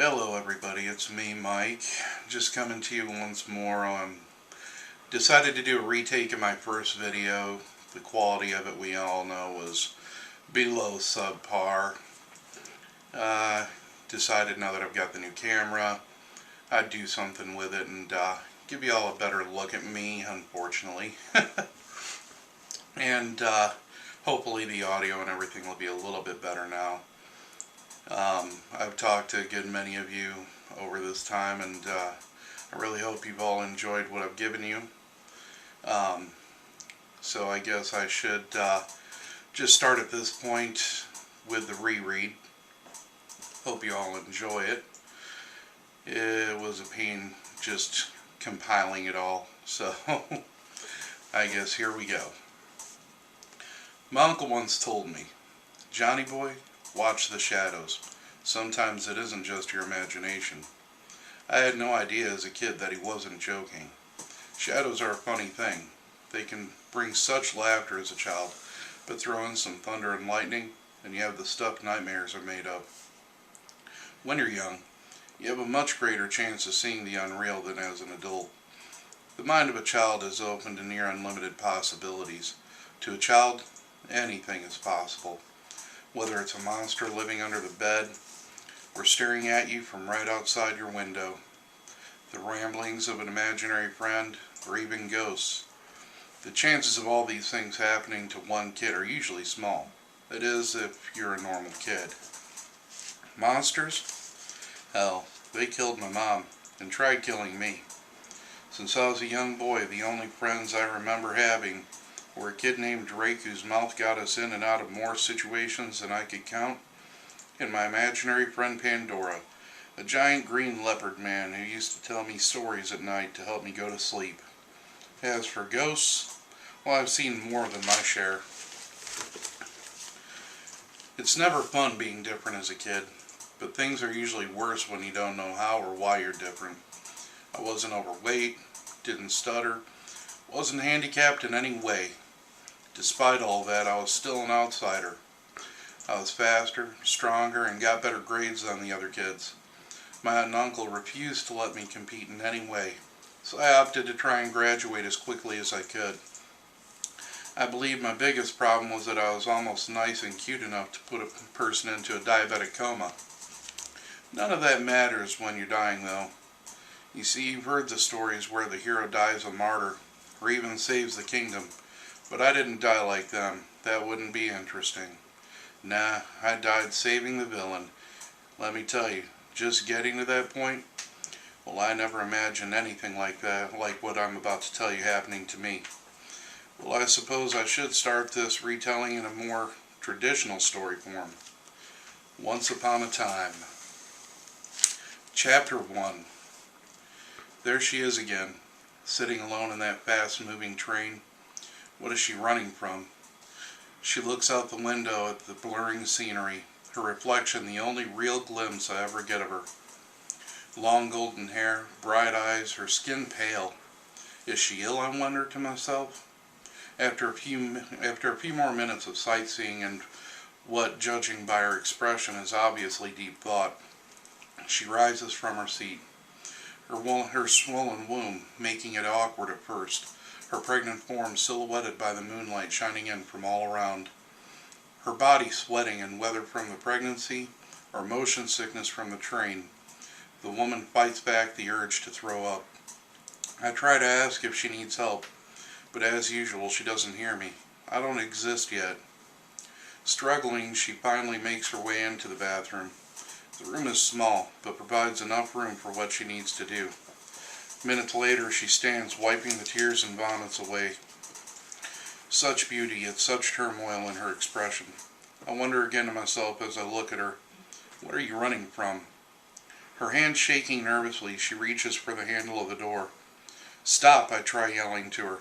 Hello everybody, it's me, Mike. Just coming to you once more on... Decided to do a retake of my first video. The quality of it, we all know, was below subpar. Decided now that I've got the new camera, I'd do something with it and give you all a better look at me, unfortunately. And hopefully the audio and everything will be a little bit better now. I've talked to a good many of you over this time, and I really hope you've all enjoyed what I've given you. So I guess I should just start at this point with the reread. Hope you all enjoy it. It was a pain just compiling it all, so I guess here we go. My uncle once told me, "Johnny boy, watch the shadows. Sometimes it isn't just your imagination." I had no idea as a kid that he wasn't joking. Shadows are a funny thing. They can bring such laughter as a child, but throw in some thunder and lightning, and you have the stuff nightmares are made of. When you're young, you have a much greater chance of seeing the unreal than as an adult. The mind of a child is open to near unlimited possibilities. To a child, anything is possible. Whether it's a monster living under the bed, or staring at you from right outside your window, the ramblings of an imaginary friend, or even ghosts. The chances of all these things happening to one kid are usually small. That is, if you're a normal kid. Monsters? Hell, they killed my mom, and tried killing me. Since I was a young boy, the only friends I remember having were a kid named Drake whose mouth got us in and out of more situations than I could count, and my imaginary friend Pandora, a giant green leopard man who used to tell me stories at night to help me go to sleep. As for ghosts, well, I've seen more than my share. It's never fun being different as a kid, but things are usually worse when you don't know how or why you're different. I wasn't overweight, didn't stutter, wasn't handicapped in any way. Despite all that, I was still an outsider. I was faster, stronger, and got better grades than the other kids. My aunt and uncle refused to let me compete in any way, so I opted to try and graduate as quickly as I could. I believe my biggest problem was that I was almost nice and cute enough to put a person into a diabetic coma. None of that matters when you're dying, though. You see, you've heard the stories where the hero dies a martyr, or even saves the kingdom, but I didn't die like them. That wouldn't be interesting. Nah, I died saving the villain. Let me tell you, just getting to that point, well, I never imagined anything like that, like what I'm about to tell you happening to me. Well, I suppose I should start this retelling in a more traditional story form. Once upon a time. Chapter 1. There she is again, sitting alone in that fast-moving train. What is she running from? She looks out the window at the blurring scenery, her reflection the only real glimpse I ever get of her. Long golden hair, bright eyes, her skin pale. Is she ill, I wonder to myself? After a few more minutes of sightseeing and what, judging by her expression, is obviously deep thought, she rises from her seat. Her swollen womb making it awkward at first, her pregnant form silhouetted by the moonlight shining in from all around. Her body sweating and whether from the pregnancy or motion sickness from the train, the woman fights back the urge to throw up. I try to ask if she needs help, but as usual she doesn't hear me. I don't exist yet. Struggling, she finally makes her way into the bathroom. The room is small, but provides enough room for what she needs to do. Minutes later, she stands wiping the tears and vomits away. Such beauty, yet such turmoil in her expression. I wonder again to myself as I look at her, what are you running from? Her hand shaking nervously, she reaches for the handle of the door. Stop, I try yelling to her,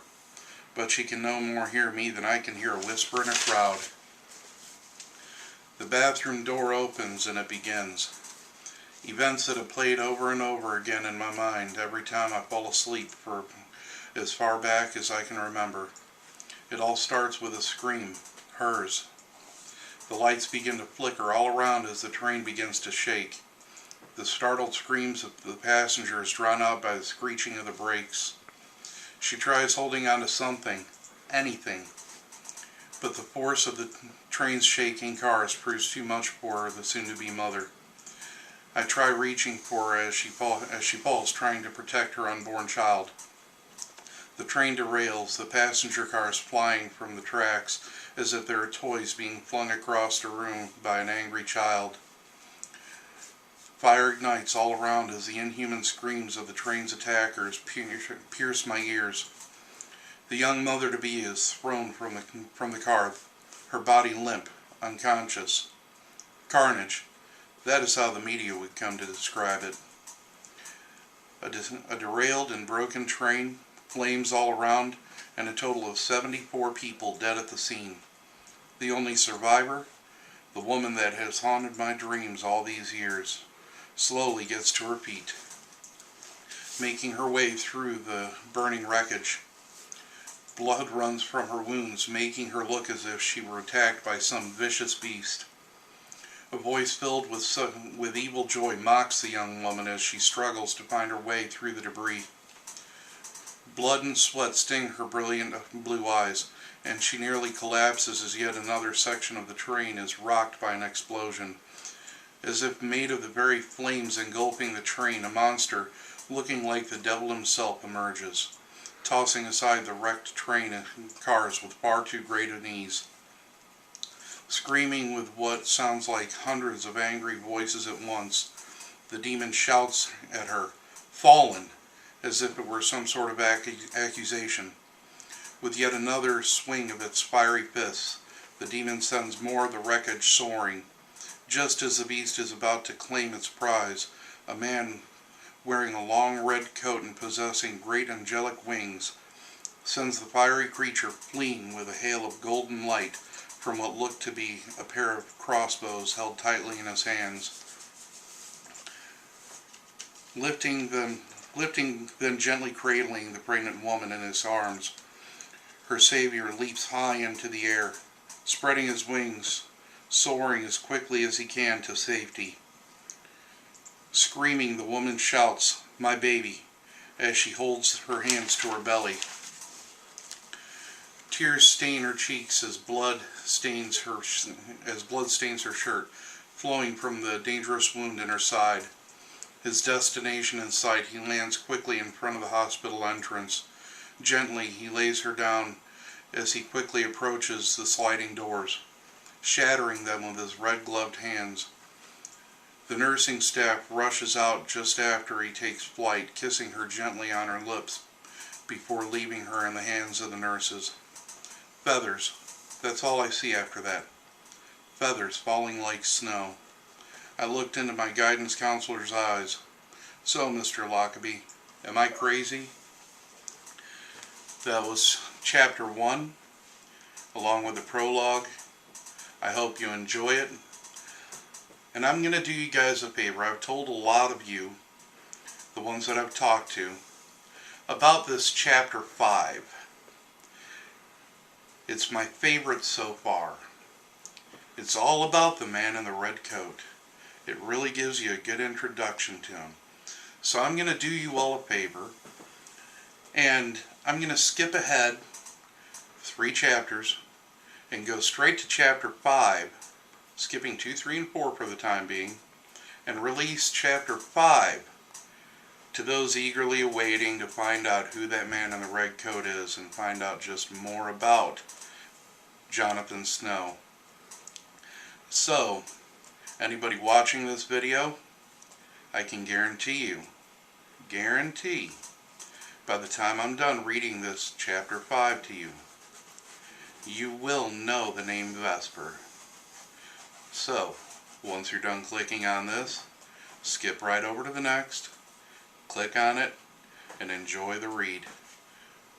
but she can no more hear me than I can hear a whisper in a crowd. The bathroom door opens and it begins. Events that have played over and over again in my mind every time I fall asleep for as far back as I can remember. It all starts with a scream, hers. The lights begin to flicker all around as the train begins to shake. the startled screams of the passengers drowned out by the screeching of the brakes. She tries holding on to something, anything, but the force of the train's shaking cars proves too much for her, the soon-to-be mother. I try reaching for her as she falls, trying to protect her unborn child. The train derails, the passenger cars flying from the tracks as if they are toys being flung across the room by an angry child. Fire ignites all around as the inhuman screams of the train's attackers pierce my ears. The young mother-to-be is thrown from the car, her body limp, unconscious. Carnage. That is how the media would come to describe it. A derailed and broken train, flames all around, and a total of 74 people dead at the scene. The only survivor, the woman that has haunted my dreams all these years, slowly gets to her feet, making her way through the burning wreckage. Blood runs from her wounds, making her look as if she were attacked by some vicious beast. A voice filled with evil joy mocks the young woman as she struggles to find her way through the debris. Blood and sweat sting her brilliant blue eyes, and she nearly collapses as yet another section of the train is rocked by an explosion. As if made of the very flames engulfing the train, a monster looking like the devil himself emerges, tossing aside the wrecked train and cars with far too great an ease. Screaming with what sounds like hundreds of angry voices at once, the demon shouts at her, "Fallen," as if it were some sort of accusation. With yet another swing of its fiery fists, the demon sends more of the wreckage soaring. Just as the beast is about to claim its prize, a man wearing a long red coat and possessing great angelic wings sends the fiery creature fleeing with a hail of golden light from what looked to be a pair of crossbows held tightly in his hands. Lifting, then gently cradling the pregnant woman in his arms, her savior leaps high into the air, spreading his wings, soaring as quickly as he can to safety. Screaming, the woman shouts, "My baby," as she holds her hands to her belly. Tears stain her cheeks as blood stains her shirt, flowing from the dangerous wound in her side. His destination in sight, he lands quickly in front of the hospital entrance. Gently, he lays her down as he quickly approaches the sliding doors, shattering them with his red-gloved hands. The nursing staff rushes out just after he takes flight, kissing her gently on her lips before leaving her in the hands of the nurses. Feathers. That's all I see after that. Feathers falling like snow. I looked into my guidance counselor's eyes. "So, Mr. Lockaby, am I crazy?" That was chapter 1, along with the prologue. I hope you enjoy it. And I'm going to do you guys a favor. I've told a lot of you, the ones that I've talked to, about this chapter 5. It's my favorite so far. It's all about the man in the red coat. It really gives you a good introduction to him. So I'm going to do you all a favor, and I'm going to skip ahead 3 chapters and go straight to chapter 5, skipping 2, 3, and 4 for the time being, and release chapter 5 to those eagerly awaiting to find out who that man in the red coat is and find out just more about Jonathan Snow. So, anybody watching this video, I can guarantee, by the time I'm done reading this chapter 5 to you, you will know the name Vesper. So, once you're done clicking on this, skip right over to the next, click on it, and enjoy the read.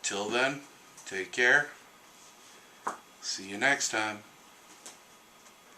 Till then, take care. See you next time.